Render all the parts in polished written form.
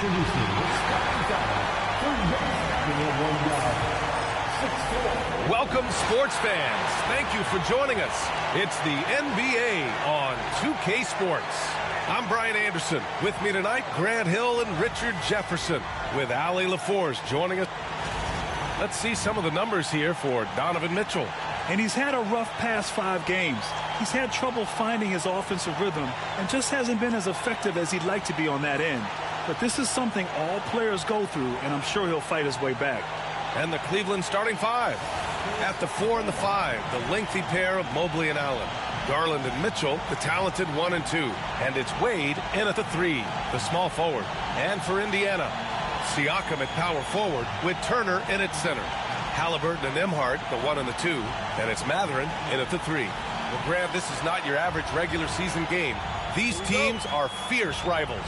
Introducing the starting five. Third base, batting at 1 guy. 6'4". Welcome, sports fans. Thank you for joining us. It's the NBA on 2K Sports. I'm Brian Anderson. With me tonight, Grant Hill and Richard Jefferson, with Allie LaForce joining us. Let's see some of the numbers here for Donovan Mitchell. And he's had a rough past 5 games. He's had trouble finding his offensive rhythm and just hasn't been as effective as he'd like to be on that end. But this is something all players go through, and I'm sure he'll fight his way back. And the Cleveland starting five. At the 4 and the 5, the lengthy pair of Mobley and Allen. Garland and Mitchell, the talented 1 and 2. And it's Wade in at the 3, the small forward. And for Indiana, Siakam at power forward with Turner in at center. Halliburton and Nembhard, the 1 and the 2. And it's Mathurin in at the 3. Well, Grant, this is not your average regular season game. These teams are fierce rivals.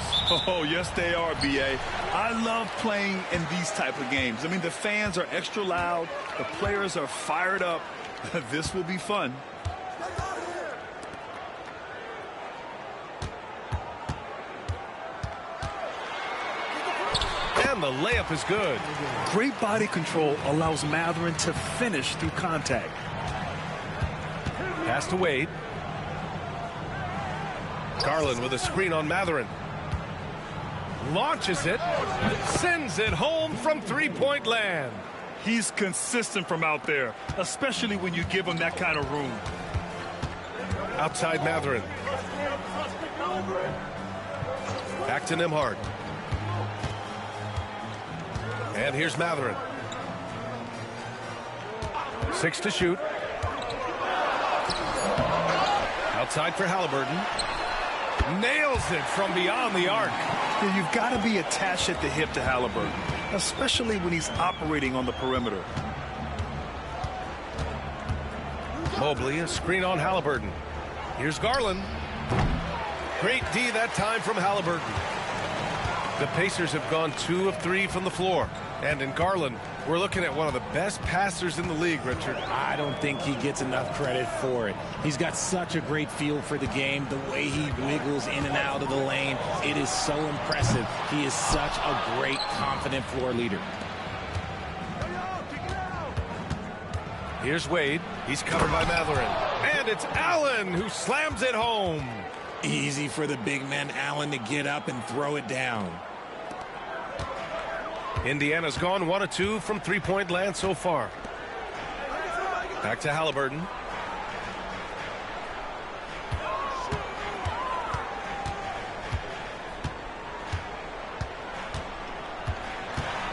Oh, yes, they are, B.A. I love playing in these type of games. I mean, the fans are extra loud. The players are fired up. This will be fun. And the layup is good. Great body control allows Mathurin to finish through contact. Pass to Wade. Garland with a screen on Mathurin. Launches it. Sends it home from three-point land. He's consistent from out there, especially when you give him that kind of room. Outside Mathurin. Back to Nembhard. And here's Mathurin. 6 to shoot. Outside for Halliburton. Nails it from beyond the arc. Yeah, you've got to be attached at the hip to Halliburton, especially when he's operating on the perimeter. Mobley, a screen on Halliburton. Here's Garland. Great D that time from Halliburton. The Pacers have gone 2 of 3 from the floor. And in Garland, we're looking at one of the best passers in the league, Richard. I don't think he gets enough credit for it. He's got such a great feel for the game, the way he wiggles in and out of the lane. It is so impressive. He is such a great, confident floor leader. Here's Wade. He's covered by Mathurin. And it's Allen who slams it home. Easy for the big man Allen to get up and throw it down. Indiana's gone 1 of 2 from three-point land so far. Back to Halliburton.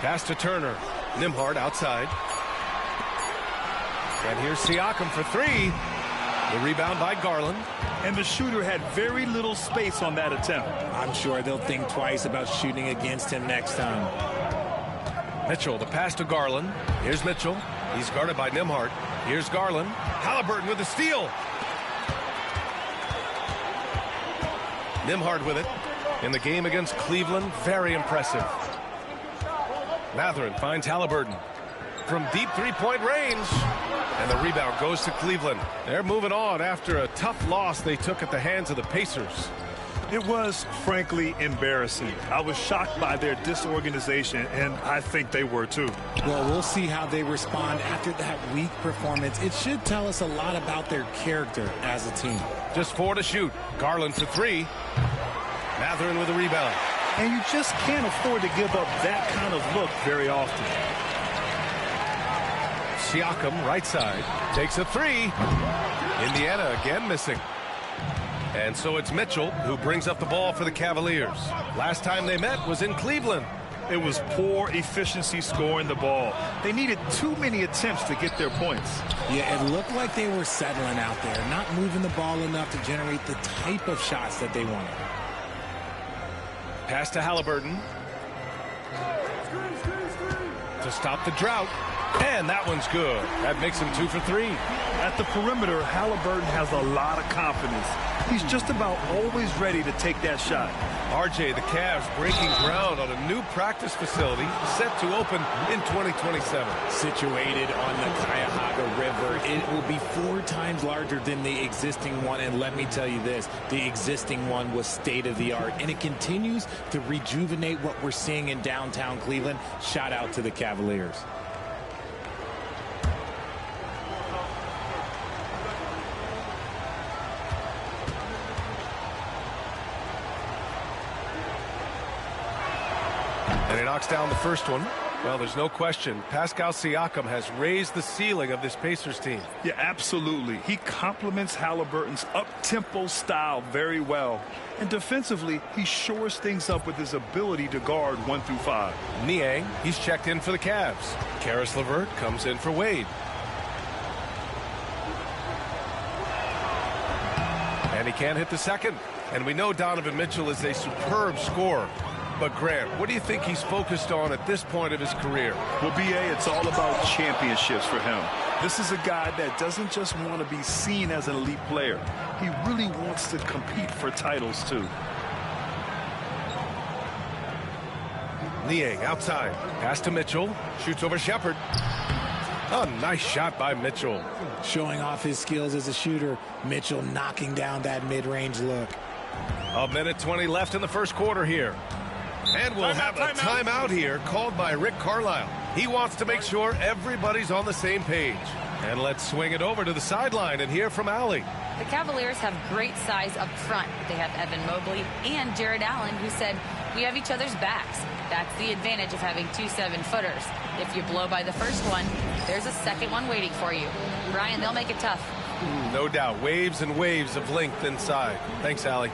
Pass to Turner. Nembhard outside. And here's Siakam for 3. The rebound by Garland. And the shooter had very little space on that attempt. I'm sure they'll think twice about shooting against him next time. Mitchell, the pass to Garland. Here's Mitchell. He's guarded by Nembhard. Here's Garland. Halliburton with a steal. Nembhard with it. In the game against Cleveland, very impressive. Mathurin finds Halliburton from deep three-point range. And the rebound goes to Cleveland. They're moving on after a tough loss they took at the hands of the Pacers. It was, frankly, embarrassing. I was shocked by their disorganization, and I think they were too. Well, we'll see how they respond after that weak performance. It should tell us a lot about their character as a team. Just 4 to shoot. Garland for 3. Mathurin with a rebound. And you just can't afford to give up that kind of look very often. Siakam, right side, takes a 3. Indiana again missing. And so it's Mitchell who brings up the ball for the Cavaliers. Last time they met was in Cleveland. It was poor efficiency scoring the ball. They needed too many attempts to get their points. Yeah, it looked like they were settling out there, not moving the ball enough to generate the type of shots that they wanted. Pass to Halliburton. To stop the drought. And that one's good. That makes him 2 for 3. At the perimeter, Halliburton has a lot of confidence. He's just about always ready to take that shot. RJ, the Cavs breaking ground on a new practice facility set to open in 2027. Situated on the Cuyahoga River, it will be 4 times larger than the existing one. And let me tell you this, the existing one was state-of-the-art, and it continues to rejuvenate what we're seeing in downtown Cleveland. Shout out to the Cavaliers. And he knocks down the first one. Well, there's no question. Pascal Siakam has raised the ceiling of this Pacers team. Yeah, absolutely. He complements Halliburton's up-tempo style very well. And defensively, he shores things up with his ability to guard 1 through 5. Niang, he's checked in for the Cavs. Caris LeVert comes in for Wade. And he can't hit the second. And we know Donovan Mitchell is a superb scorer. But, Grant, what do you think he's focused on at this point of his career? Well, B.A., it's all about championships for him. This is a guy that doesn't just want to be seen as an elite player. He really wants to compete for titles, too. Niang outside. Pass to Mitchell. Shoots over Shepherd. A nice shot by Mitchell. Showing off his skills as a shooter. Mitchell knocking down that mid-range look. 1:20 left in the first quarter here. And we'll have a timeout here called by Rick Carlisle. He wants to make sure everybody's on the same page. And let's swing it over to the sideline and hear from Allie. The Cavaliers have great size up front. They have Evan Mobley and Jared Allen, who said, "We have each other's backs." That's the advantage of having 2 7-footers. If you blow by the first one, there's a second one waiting for you. Brian, they'll make it tough. No doubt. Waves and waves of length inside. Thanks, Allie.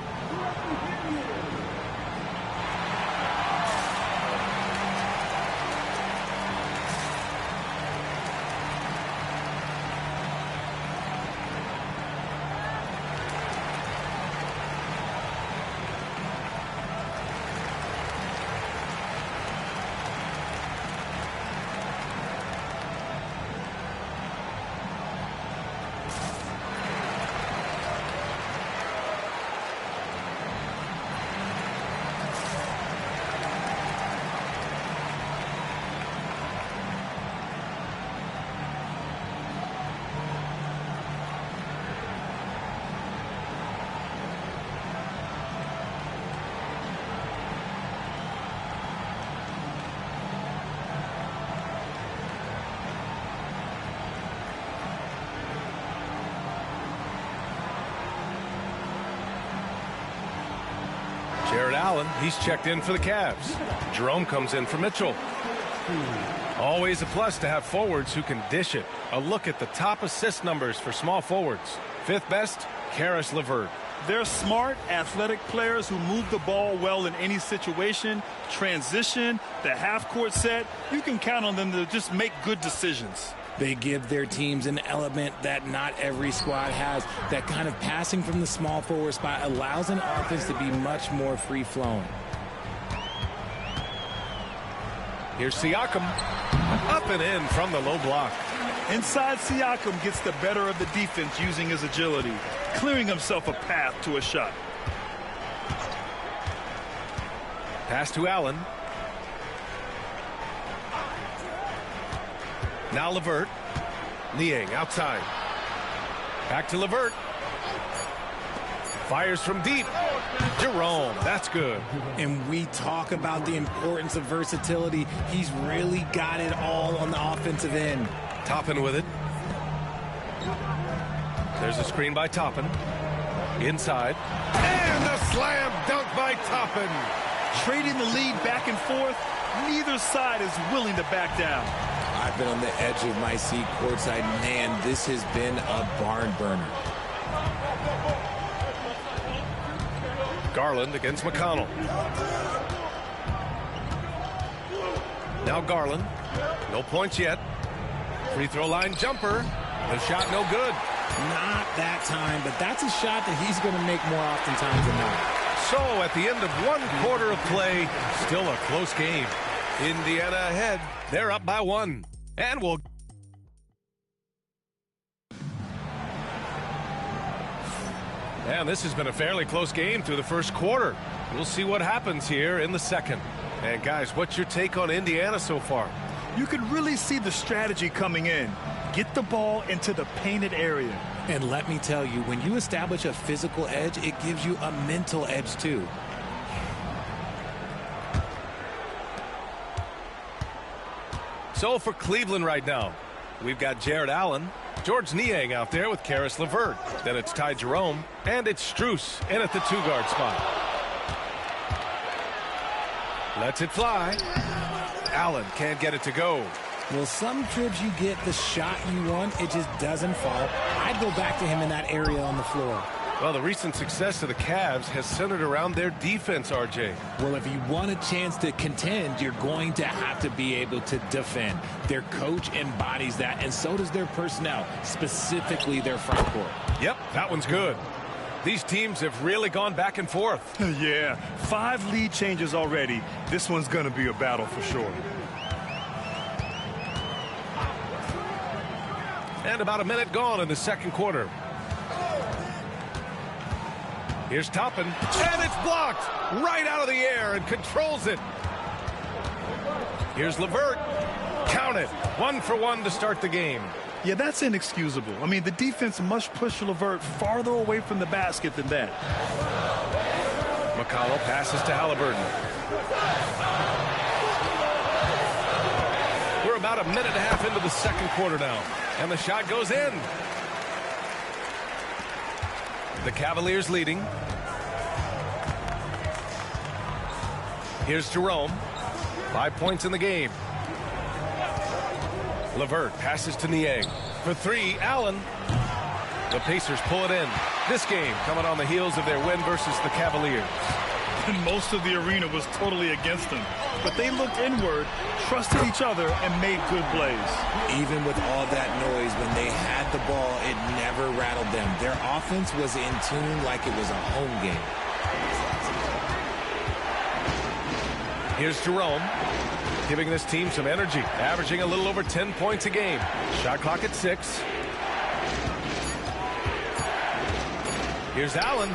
Jared Allen, he's checked in for the Cavs. Jerome comes in for Mitchell. Always a plus to have forwards who can dish it. A look at the top assist numbers for small forwards. 5th best, Caris LeVert. They're smart, athletic players who move the ball well in any situation. Transition, the half-court set, you can count on them to just make good decisions. They give their teams an element that not every squad has. That kind of passing from the small forward spot allows an offense to be much more free-flowing. Here's Siakam. Up and in from the low block. Inside, Siakam gets the better of the defense using his agility, clearing himself a path to a shot. Pass to Allen. Now LeVert. Niang outside. Back to LeVert. Fires from deep. Jerome, that's good. And we talk about the importance of versatility. He's really got it all on the offensive end. Toppin with it. There's a screen by Toppin. Inside. And a slam dunk by Toppin. Trading the lead back and forth, neither side is willing to back down. I've been on the edge of my seat courtside. Man, this has been a barn burner. Garland against McConnell. Now Garland. No points yet. Free throw line jumper. The shot no good. Not that time, but that's a shot that he's going to make more oftentimes than not. So at the end of 1 quarter of play, still a close game. Indiana ahead. They're up by 1. And we'll And this has been a fairly close game through the first quarter. We'll see what happens here in the second. And guys, what's your take on Indiana so far? You can really see the strategy coming in. Get the ball into the painted area. And let me tell you, when you establish a physical edge, it gives you a mental edge too. So for Cleveland right now, we've got Jared Allen, George Niang out there with Karis LeVert. Then it's Ty Jerome, and it's Strus in at the 2-guard spot. Lets it fly. Allen can't get it to go. Well, some trips you get the shot you want, it just doesn't fall. I'd go back to him in that area on the floor. Well, the recent success of the Cavs has centered around their defense, RJ. Well, if you want a chance to contend, you're going to have to be able to defend. Their coach embodies that, and so does their personnel, specifically their front court. Yep, that one's good. These teams have really gone back and forth. Yeah, 5 lead changes already. This one's going to be a battle for sure. And about a minute gone in the second quarter. Here's Toppin, and it's blocked right out of the air and controls it. Here's LeVert. Count it. 1 for 1 to start the game. Yeah, that's inexcusable. I mean, the defense must push LeVert farther away from the basket than that. McConnell passes to Halliburton. We're about a minute and a half into the second quarter now, and the shot goes in. The Cavaliers leading. Here's Jerome. 5 points in the game. LeVert passes to Niang. For 3, Allen. The Pacers pull it in. This game coming on the heels of their win versus the Cavaliers. And most of the arena was totally against them. But they looked inward, trusted each other, and made good plays. Even with all that noise, when they had the ball, it never rattled them. Their offense was in tune like it was a home game. Here's Jerome, giving this team some energy, averaging a little over 10 points a game. Shot clock at 6. Here's Allen,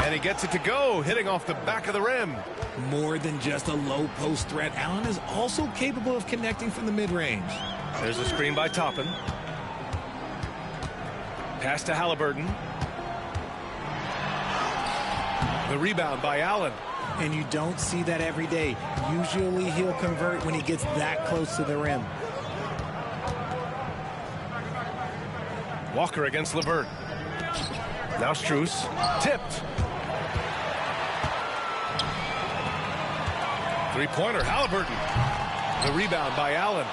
and he gets it to go, hitting off the back of the rim. More than just a low post threat, Allen is also capable of connecting from the mid-range. There's a screen by Toppin. Pass to Halliburton. The rebound by Allen. And you don't see that every day. Usually he'll convert when he gets that close to the rim. Walker against LeVert. Now Strus. Tipped. Three-pointer, Halliburton. The rebound by Allen.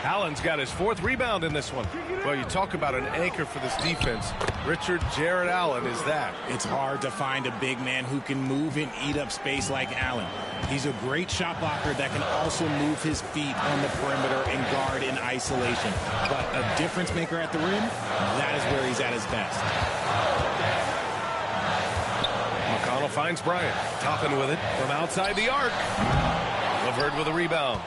Allen's got his 4th rebound in this one. Well, you talk about an anchor for this defense. Richard Jared Allen is that. It's hard to find a big man who can move and eat up space like Allen. He's a great shot blocker that can also move his feet on the perimeter and guard in isolation. But a difference maker at the rim, that is where he's at his best. McConnell finds Bryant. Toppin with it from outside the arc. LeVert with a rebound.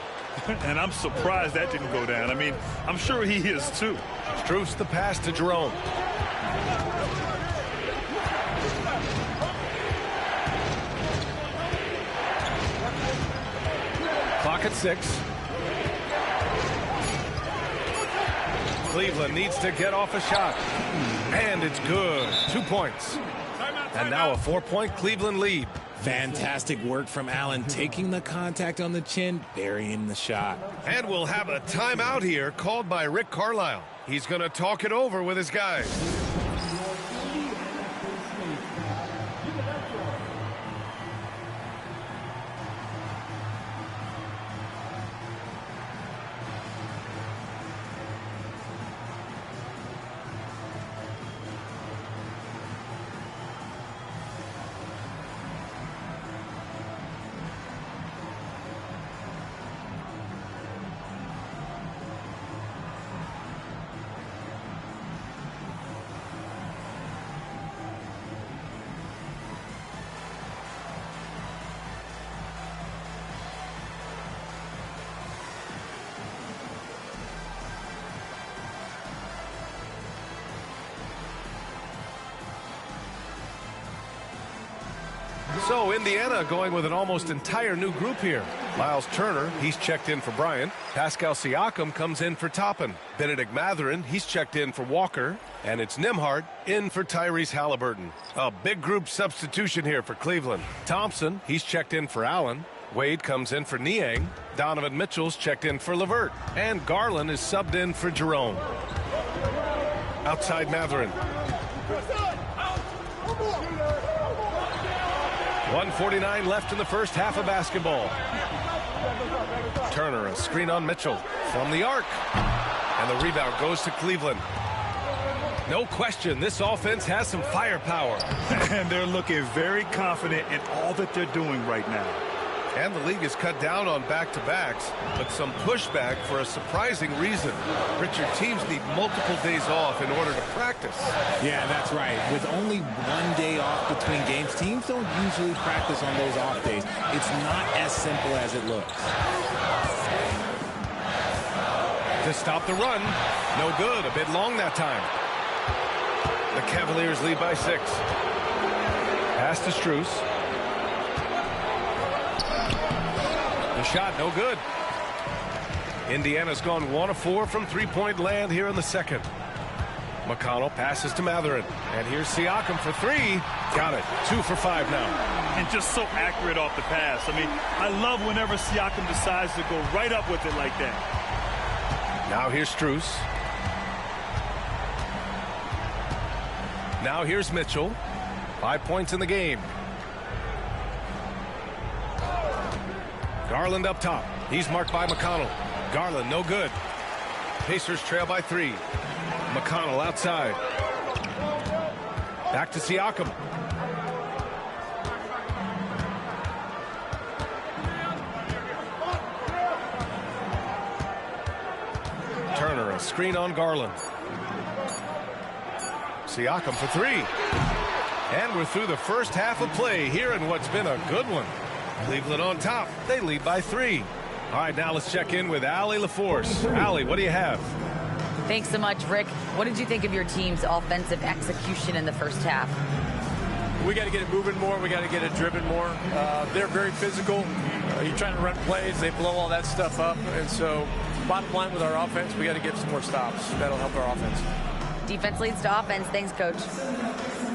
And I'm surprised that didn't go down. I mean, I'm sure he is too. Strus the pass to Jerome. Clock at 6. Cleveland needs to get off a shot. And it's good. 2 points. And now a 4-point Cleveland lead. Fantastic work from Allen, taking the contact on the chin, burying the shot. And we'll have a timeout here called by Rick Carlisle. He's going to talk it over with his guys. So Indiana going with an almost entire new group here. Miles Turner, he's checked in for Bryant. Pascal Siakam comes in for Toppin. Benedict Mathurin, he's checked in for Walker. And it's Nembhard in for Tyrese Halliburton. A big group substitution here for Cleveland. Thompson, he's checked in for Allen. Wade comes in for Niang. Donovan Mitchell's checked in for LeVert. And Garland is subbed in for Jerome. Outside Mathurin. 1:49 left in the first half of basketball. Turner, a screen on Mitchell from the arc. And the rebound goes to Cleveland. No question, this offense has some firepower. And they're looking very confident in all that they're doing right now. And the league has cut down on back-to-backs, but some pushback for a surprising reason. Richard, teams need multiple days off in order to practice. Yeah, that's right. With only 1 day off between games, teams don't usually practice on those off days. It's not as simple as it looks. To stop the run, no good, a bit long that time. The Cavaliers lead by 6. Pass to Strus. The shot, no good. Indiana's gone 1 of 4 from three-point land here in the second. McConnell passes to Mathurin. And here's Siakam for 3. Got it. 2 for 5 now. And just so accurate off the pass. I mean, I love whenever Siakam decides to go right up with it like that. Now here's Strus. Now here's Mitchell. 5 points in the game. Garland up top. He's marked by McConnell. Garland, no good. Pacers trail by 3. McConnell outside. Back to Siakam. Turner, a screen on Garland. Siakam for 3. And we're through the first half of play here in what's been a good one. Cleveland on top. They lead by 3. All right, now let's check in with Allie LaForce. Allie, what do you have? Thanks so much, Rick. What did you think of your team's offensive execution in the first half? We got to get it moving more. We got to get it driven more. They're very physical. You're trying to run plays. They blow all that stuff up. And so bottom line with our offense, we got to get some more stops. That'll help our offense. Defense leads to offense. Thanks, Coach.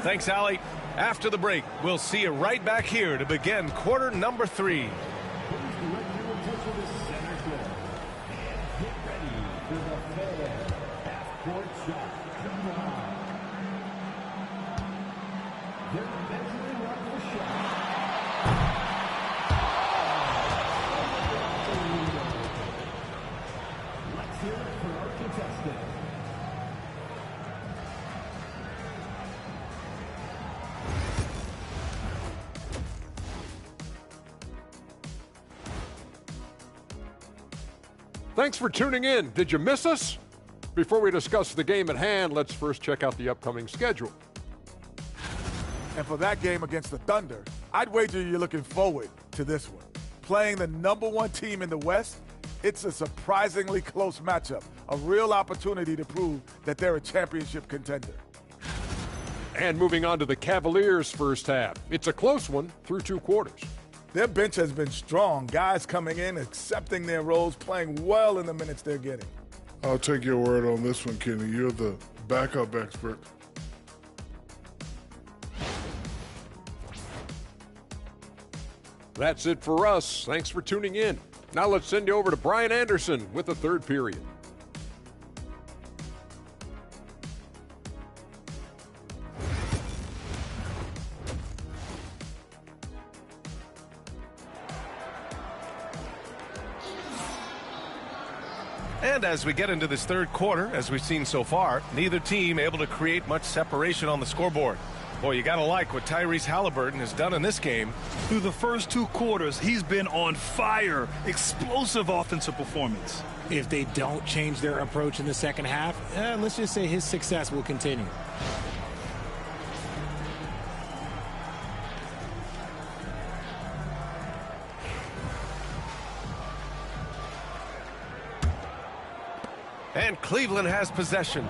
Thanks, Allie. After the break, we'll see you right back here to begin quarter number 3. Thanks for tuning in. Did you miss us? Before we discuss the game at hand, let's first check out the upcoming schedule. And for that game against the Thunder, I'd wager you're looking forward to this one. Playing the #1 team in the West, it's a surprisingly close matchup, a real opportunity to prove that they're a championship contender. And moving on to the Cavaliers' first half. It's a close one through 2 quarters. Their bench has been strong. Guys coming in, accepting their roles, playing well in the minutes they're getting. I'll take your word on this one, Kenny. You're the backup expert. That's it for us. Thanks for tuning in. Now let's send you over to Brian Anderson with the third period. And as we get into this third quarter, as we've seen so far, neither team able to create much separation on the scoreboard. Boy, you got to like what Tyrese Halliburton has done in this game. Through the first 2 quarters, he's been on fire. Explosive offensive performance. If they don't change their approach in the second half, let's just say his success will continue. And Cleveland has possession.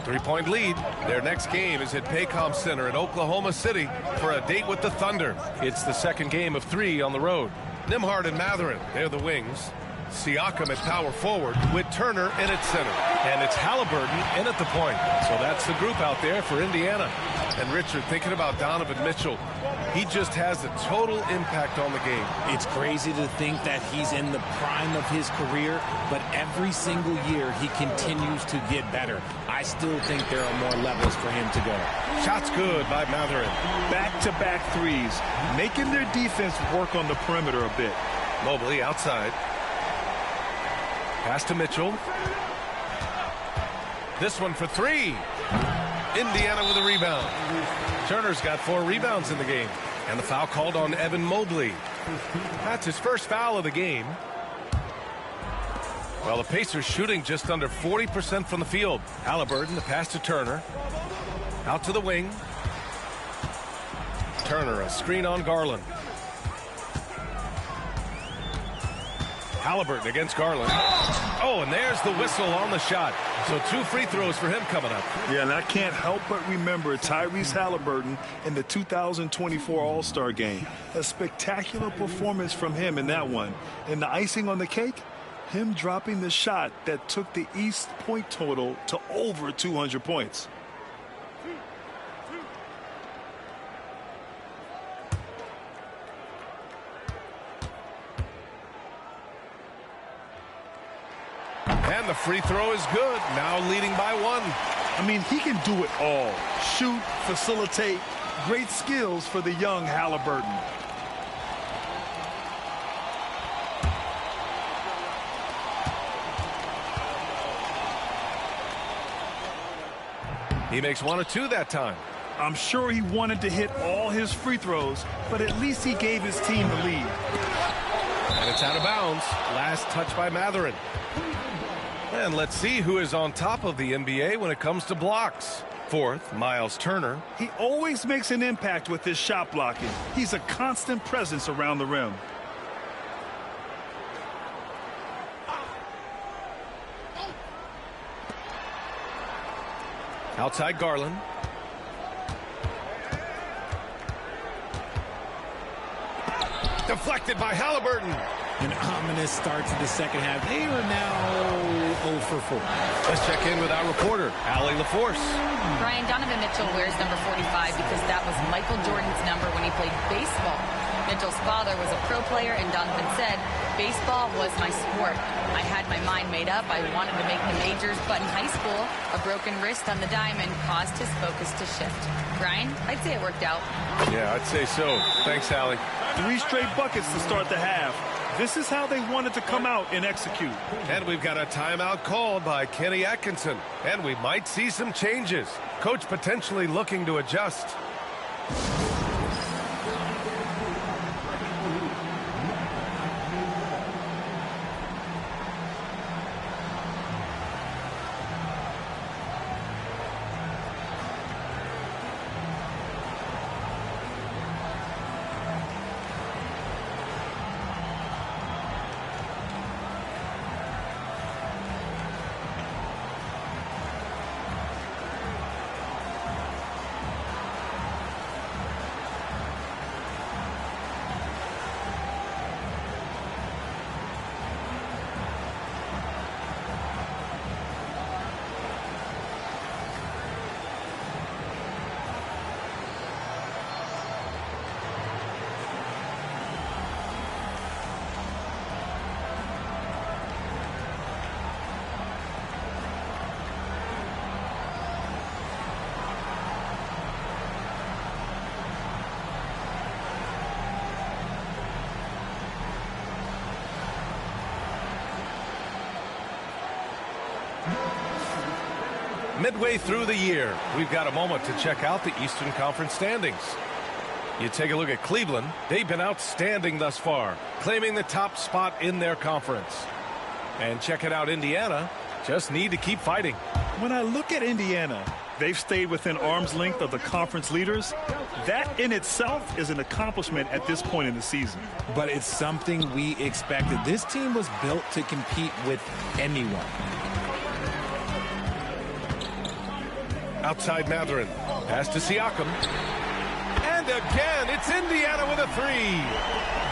3-point lead. Their next game is at Paycom Center in Oklahoma City for a date with the Thunder. It's the second game of 3 on the road. Nembhard and Mathurin, they're the wings. Siakam at power forward with Turner in at center. And it's Halliburton in at the point. So that's the group out there for Indiana. And Richard, thinking about Donovan Mitchell, he just has a total impact on the game. It's crazy to think that he's in the prime of his career, but every single year he continues to get better. I still think there are more levels for him to go. Shots good by Mathurin. Back-to-back threes, making their defense work on the perimeter a bit. Mobley outside. Pass to Mitchell. This one for 3. Indiana with a rebound. Turner's got 4 rebounds in the game. And the foul called on Evan Mobley. That's his first foul of the game. Well, the Pacers shooting just under 40% from the field. Halliburton, the pass to Turner. Out to the wing. Turner, a screen on Garland. Halliburton against Garland. Oh, and there's the whistle on the shot. So 2 free throws for him coming up. Yeah, and I can't help but remember Tyrese Halliburton in the 2024 All-Star Game. A spectacular performance from him in that one. And the icing on the cake, him dropping the shot that took the East point total to over 200 points. And the free throw is good. Now leading by 1. I mean, he can do it all. Shoot, facilitate. Great skills for the young Halliburton. He makes 1 of 2 that time. I'm sure he wanted to hit all his free throws, but at least he gave his team the lead. And it's out of bounds. Last touch by Mathurin. And let's see who is on top of the NBA when it comes to blocks. 4th, Miles Turner. He always makes an impact with his shot blocking. He's a constant presence around the rim. Outside Garland. Deflected by Halliburton. An ominous start to the second half. They are now 0 for 4. Let's check in with our reporter, Allie LaForce. Brian, Donovan Mitchell wears number 45 because that was Michael Jordan's number when he played baseball. Mitchell's father was a pro player, and Donovan said, baseball was my sport. I had my mind made up. I wanted to make the majors, but in high school, a broken wrist on the diamond caused his focus to shift. Brian, I'd say it worked out. Yeah, I'd say so. Thanks, Allie. 3 straight buckets to start the half. This is how they wanted to come out and execute. And we've got a timeout called by Kenny Atkinson. And we might see some changes. Coach potentially looking to adjust. Midway through the year, we've got a moment to check out the Eastern Conference standings. You take a look at Cleveland. They've been outstanding thus far, claiming the top spot in their conference. And checking out Indiana, just need to keep fighting. When I look at Indiana, they've stayed within arm's length of the conference leaders. That in itself is an accomplishment at this point in the season. But it's something we expected. This team was built to compete with anyone. Outside Matherin. Pass to Siakam. And again, it's Indiana with a three.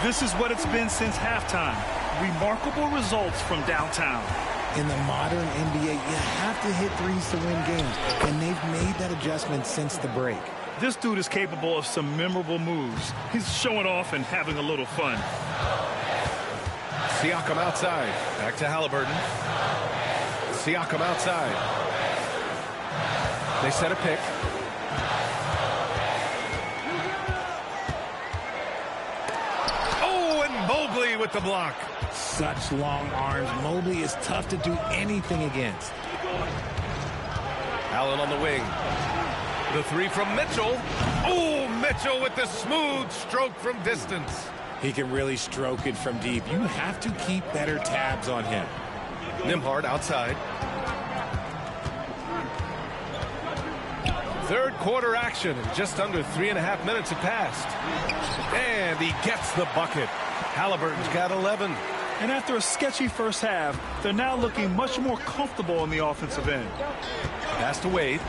This is what it's been since halftime. Remarkable results from downtown. In the modern NBA, you have to hit threes to win games, and they've made that adjustment since the break. This dude is capable of some memorable moves. He's showing off and having a little fun. Siakam outside. Back to Halliburton. Siakam outside. They set a pick. Oh, and Mobley with the block. Such long arms. Mobley is tough to do anything against. Allen on the wing. The three from Mitchell. Oh, Mitchell with the smooth stroke from distance. He can really stroke it from deep. You have to keep better tabs on him. Nembhard outside. Third quarter action. Just under 3.5 minutes have passed. And he gets the bucket. Halliburton's got 11. And after a sketchy first half, they're now looking much more comfortable on the offensive end. Pass to Wade.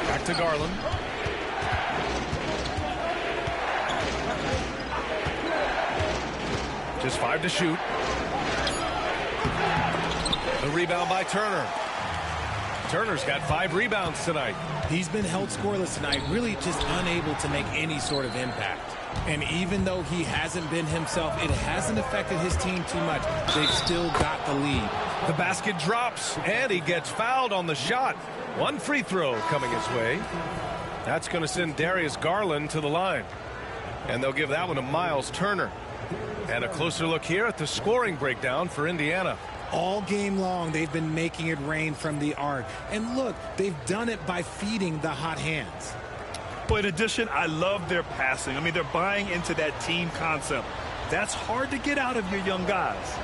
Back to Garland. Just 5 to shoot. The rebound by Turner. Turner's got 5 rebounds tonight. He's been held scoreless tonight, really just unable to make any sort of impact. And even though he hasn't been himself, it hasn't affected his team too much. They've still got the lead. The basket drops, and he gets fouled on the shot. 1 free throw coming his way. That's going to send Darius Garland to the line. And they'll give that one to Miles Turner. And a closer look here at the scoring breakdown for Indiana. All game long, they've been making it rain from the arc. And look, they've done it by feeding the hot hands. But in addition, I love their passing. I mean, they're buying into that team concept. That's hard to get out of your young guys.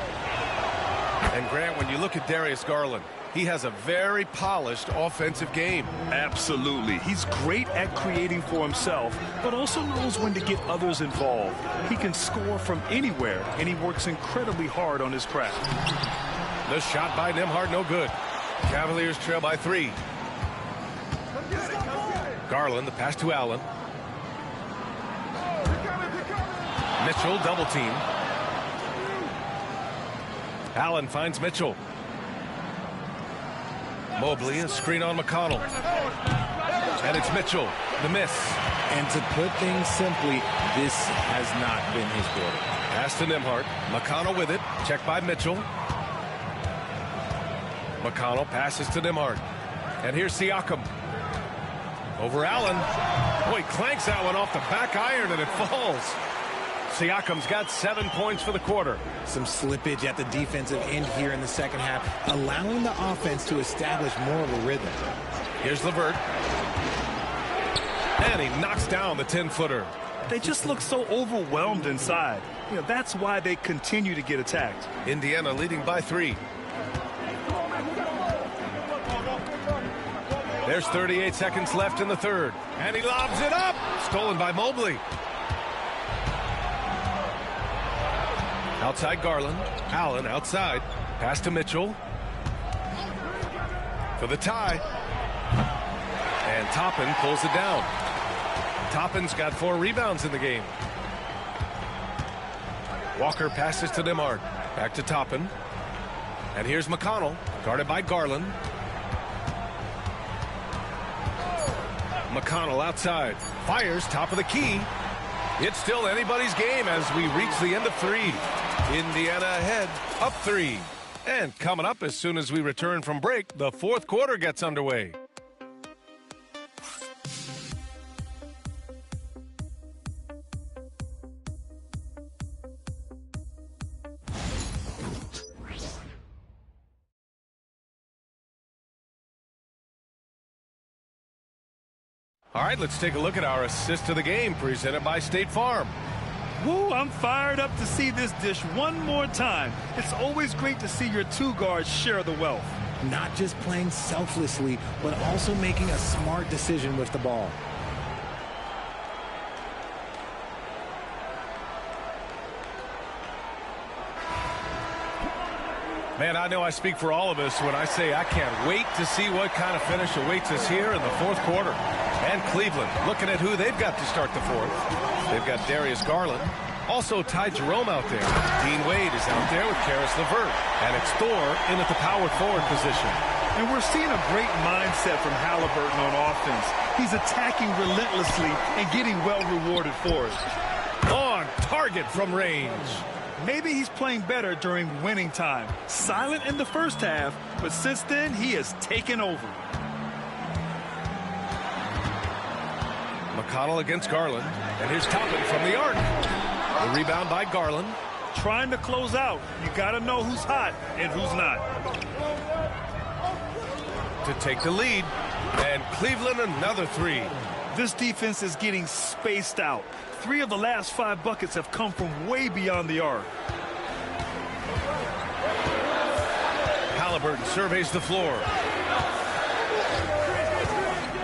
And Grant, when you look at Darius Garland, he has a very polished offensive game. Absolutely. He's great at creating for himself, but also knows when to get others involved. He can score from anywhere, and he works incredibly hard on his craft. The shot by Nembhard, no good. Cavaliers trail by 3. Garland, the pass to Allen. Mitchell, double team. Allen finds Mitchell. Mobley, a screen on McConnell. And it's Mitchell, the miss. And to put things simply, this has not been his quarter. Pass to Nembhard. McConnell with it. Checked by Mitchell. McConnell passes to Nembhard. And here's Siakam. Over Allen. Boy, clanks that one off the back iron and it falls. Siakam's got 7 points for the quarter. Some slippage at the defensive end here in the second half, allowing the offense to establish more of a rhythm. Here's LeVert. And he knocks down the 10-footer. They just look so overwhelmed inside. You know, that's why they continue to get attacked. Indiana leading by 3. There's 38 seconds left in the third. And he lobs it up. Stolen by Mobley. Outside Garland. Allen outside. Pass to Mitchell. For the tie. And Toppin pulls it down. Toppin's got 4 rebounds in the game. Walker passes to Nembhard. Back to Toppin. And here's McConnell. Guarded by Garland. McConnell outside. Fires top of the key. It's still anybody's game as we reach the end of 3. Indiana ahead, up 3. And coming up as soon as we return from break, the fourth quarter gets underway. All right, let's take a look at our assist of the game presented by State Farm. Woo, I'm fired up to see this dish one more time. It's always great to see your 2 guards share the wealth. Not just playing selflessly, but also making a smart decision with the ball. Man, I know I speak for all of us when I say I can't wait to see what kind of finish awaits us here in the fourth quarter. And Cleveland, looking at who they've got to start the fourth. They've got Darius Garland. Also Ty Jerome out there. Dean Wade is out there with Karis LeVert. And it's Thor in at the power forward position. And we're seeing a great mindset from Halliburton on offense. He's attacking relentlessly and getting well rewarded for it. On target from range. Maybe he's playing better during winning time. Silent in the first half, but since then, he has taken over. McConnell against Garland. And here's Toppin from the arc. The rebound by Garland. Trying to close out. You got to know who's hot and who's not. To take the lead. And Cleveland another three. This defense is getting spaced out. 3 of the last 5 buckets have come from way beyond the arc. Halliburton surveys the floor.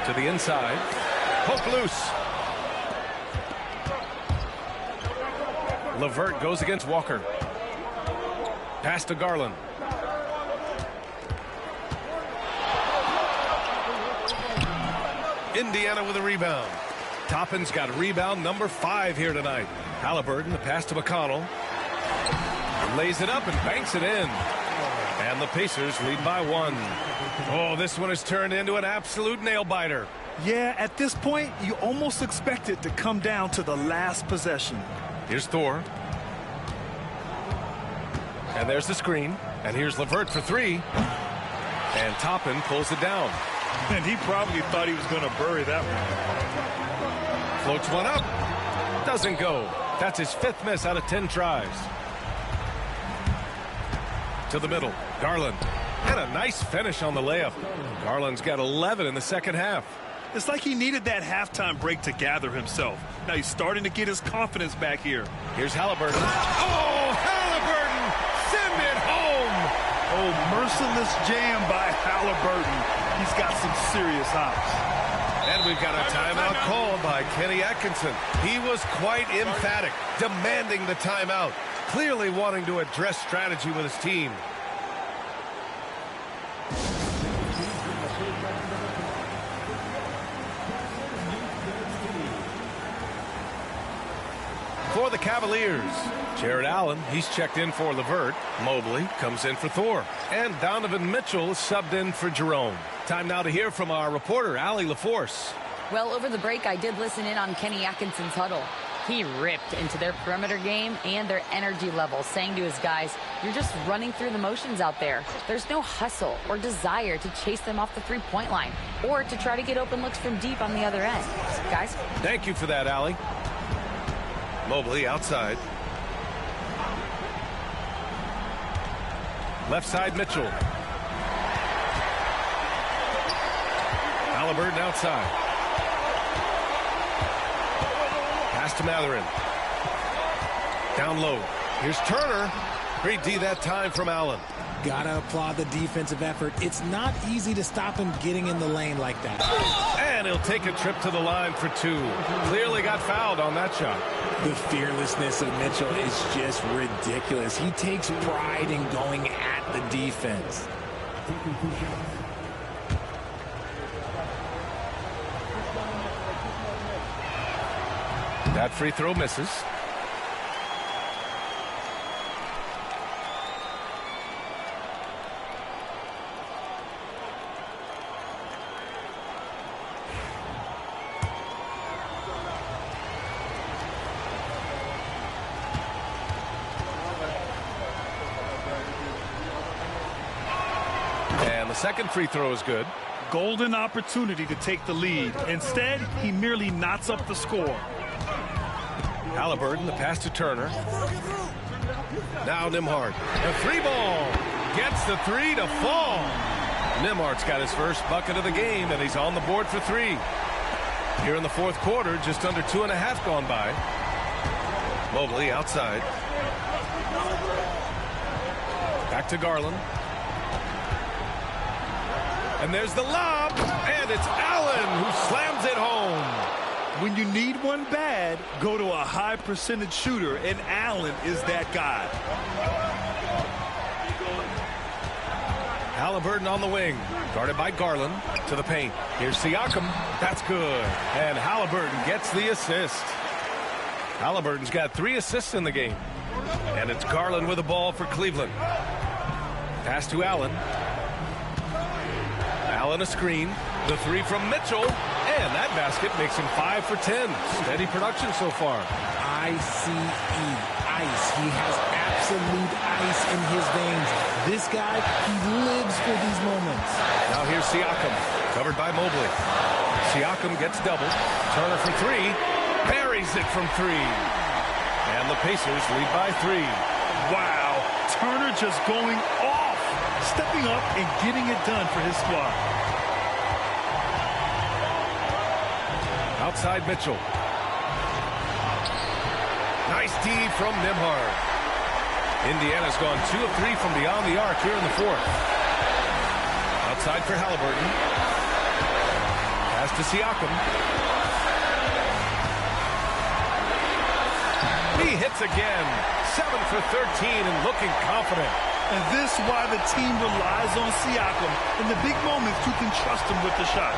To the inside. Poke loose. LeVert goes against Walker. Pass to Garland. Indiana with a rebound. Toppin's got rebound number 5 here tonight. Halliburton, the pass to McConnell. Lays it up and banks it in. And the Pacers lead by 1. Oh, this one has turned into an absolute nail-biter. Yeah, at this point, you almost expect it to come down to the last possession. Here's Thor. And there's the screen. And here's LeVert for 3. And Toppin pulls it down. And he probably thought he was going to bury that one. Floats one up. Doesn't go. That's his 5th miss out of 10 tries. To the middle. Garland. And a nice finish on the layup. Garland's got 11 in the second half. It's like he needed that halftime break to gather himself. Now he's starting to get his confidence back here. Here's Halliburton. Oh, Halliburton! Send it home! Oh, merciless jam by Halliburton. He's got some serious hops. And we've got a timeout called by Kenny Atkinson. He was quite emphatic, demanding the timeout, clearly wanting to address strategy with his team. For the Cavaliers, Jared Allen, he's checked in for LeVert. Mobley comes in for Thor. And Donovan Mitchell is subbed in for Jerome. Time now to hear from our reporter, Allie LaForce. Well, over the break, I did listen in on Kenny Atkinson's huddle. He ripped into their perimeter game and their energy level, saying to his guys, you're just running through the motions out there. There's no hustle or desire to chase them off the three-point line or to try to get open looks from deep on the other end. Guys? Thank you for that, Allie. Mobley outside. Left side, Mitchell. Halliburton outside. Pass to Matherin. Down low. Here's Turner. Great D that time from Allen. Gotta applaud the defensive effort. It's not easy to stop him getting in the lane like that. And he'll take a trip to the line for 2. Clearly got fouled on that shot. The fearlessness of Mitchell is just ridiculous. He takes pride in going at the defense. That free throw misses. And the second free throw is good. Golden opportunity to take the lead. Instead, he merely knots up the score. Halliburton, the pass to Turner. Now Nembhard. The 3 ball. Gets the 3 to fall. Nembhard's got his first bucket of the game, and he's on the board for 3. Here in the fourth quarter, just under 2.5 gone by. Mobley outside. Back to Garland. And there's the lob, and it's Allen who slams it home. When you need one bad, go to a high percentage shooter, and Allen is that guy. Halliburton on the wing. Guarded by Garland. To the paint. Here's Siakam. That's good. And Halliburton gets the assist. Halliburton's got 3 assists in the game. And it's Garland with the ball for Cleveland. Pass to Allen. Allen a screen. The 3 from Mitchell. And that basket makes him 5 for 10. Steady production so far. ICE. Ice. He has absolute ice in his veins. This guy, he lives for these moments. Now here's Siakam. Covered by Mobley. Siakam gets doubled. Turner for 3. Buries it from 3. And the Pacers lead by 3. Wow. Turner just going off. Stepping up and getting it done for his squad. Outside Mitchell. Nice D from Nembhard. Indiana's gone 2 of 3 from beyond the arc here in the 4th. Outside for Halliburton. Pass to Siakam. He hits again. 7 for 13 and looking confident. And this is why the team relies on Siakam in the big moments you can trust him with the shot.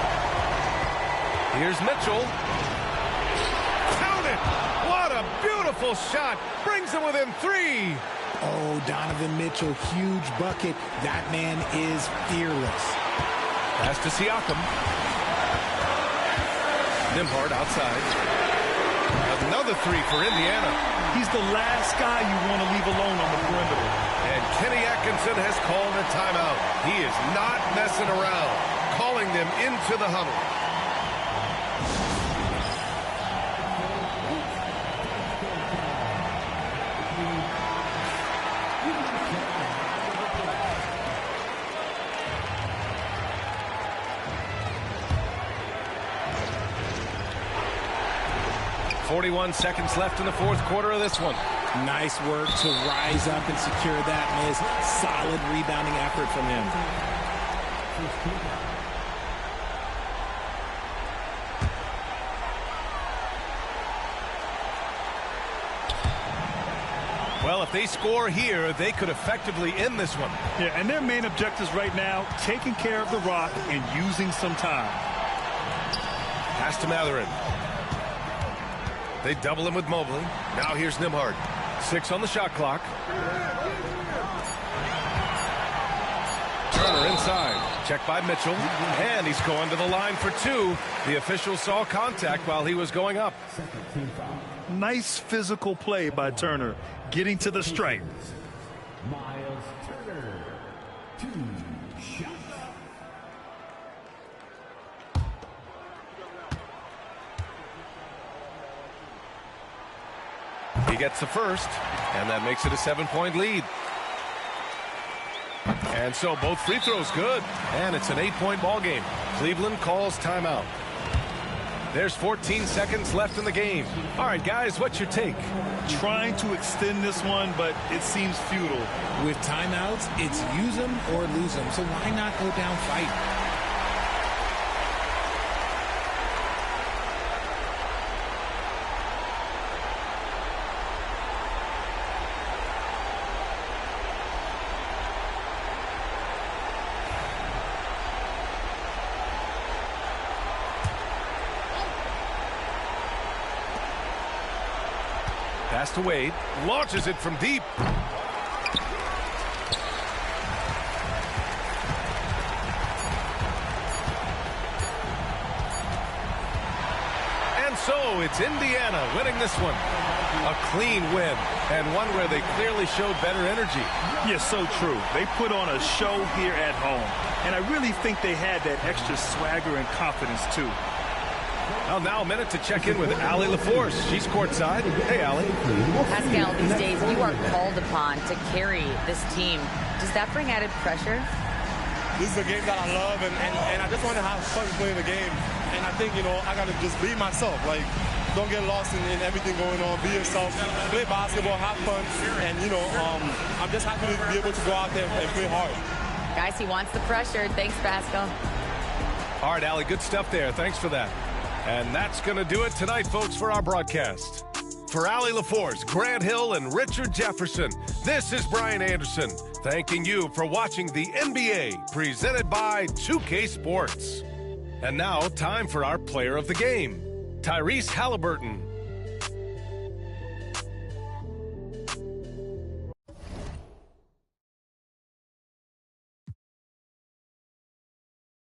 Here's Mitchell. Count it! What a beautiful shot. Brings him within 3. Oh, Donovan Mitchell, huge bucket. That man is fearless. Pass to Siakam. Nembhard outside. Another 3 for Indiana. He's the last guy you want to leave alone on the perimeter. And Kenny Atkinson has called a timeout. He is not messing around. Calling them into the huddle. .41 seconds left in the 4th quarter of this one. Nice work to rise up and secure that miss. Solid rebounding effort from him. Well, if they score here, they could effectively end this one. Yeah, and their main objectives right now, taking care of the rock and using some time. Pass to Matherin. They double him with Mobley. Now here's Nembhard. 6 on the shot clock. Turner inside. Checked by Mitchell. And he's going to the line for 2. The official saw contact while he was going up. Nice physical play by Turner, getting to the stripe. Miles Turner, 2 shots. He gets the first, and that makes it a 7-point lead. And so both free throws good, and it's an 8-point ball game. Cleveland calls timeout. There's 14 seconds left in the game. All right, guys, what's your take? Trying to extend this one, but it seems futile. With timeouts, it's use them or lose them, so why not go down fighting? Pass to Wade. Launches it from deep. And so it's Indiana winning this one. A clean win, and one where they clearly showed better energy. Yeah, so true. They put on a show here at home, and I really think they had that extra swagger and confidence, too. Well, now a minute to check in with Allie LaForce. She's courtside. Hey, Allie. Pascal, these days you are called upon to carry this team. Does that bring added pressure? This is a game that I love, and I just want to have fun playing the game. And I think, I got to just be myself. Like, don't get lost in everything going on. Be yourself. Play basketball, have fun. And, I'm just happy to be able to go out there and play hard. Guys, he wants the pressure. Thanks, Pascal. All right, Allie, good stuff there. Thanks for that. And that's going to do it tonight, folks, for our broadcast. For Allie LaForce, Grant Hill, and Richard Jefferson, this is Brian Anderson, thanking you for watching the NBA, presented by 2K Sports. And now, time for our player of the game, Tyrese Halliburton.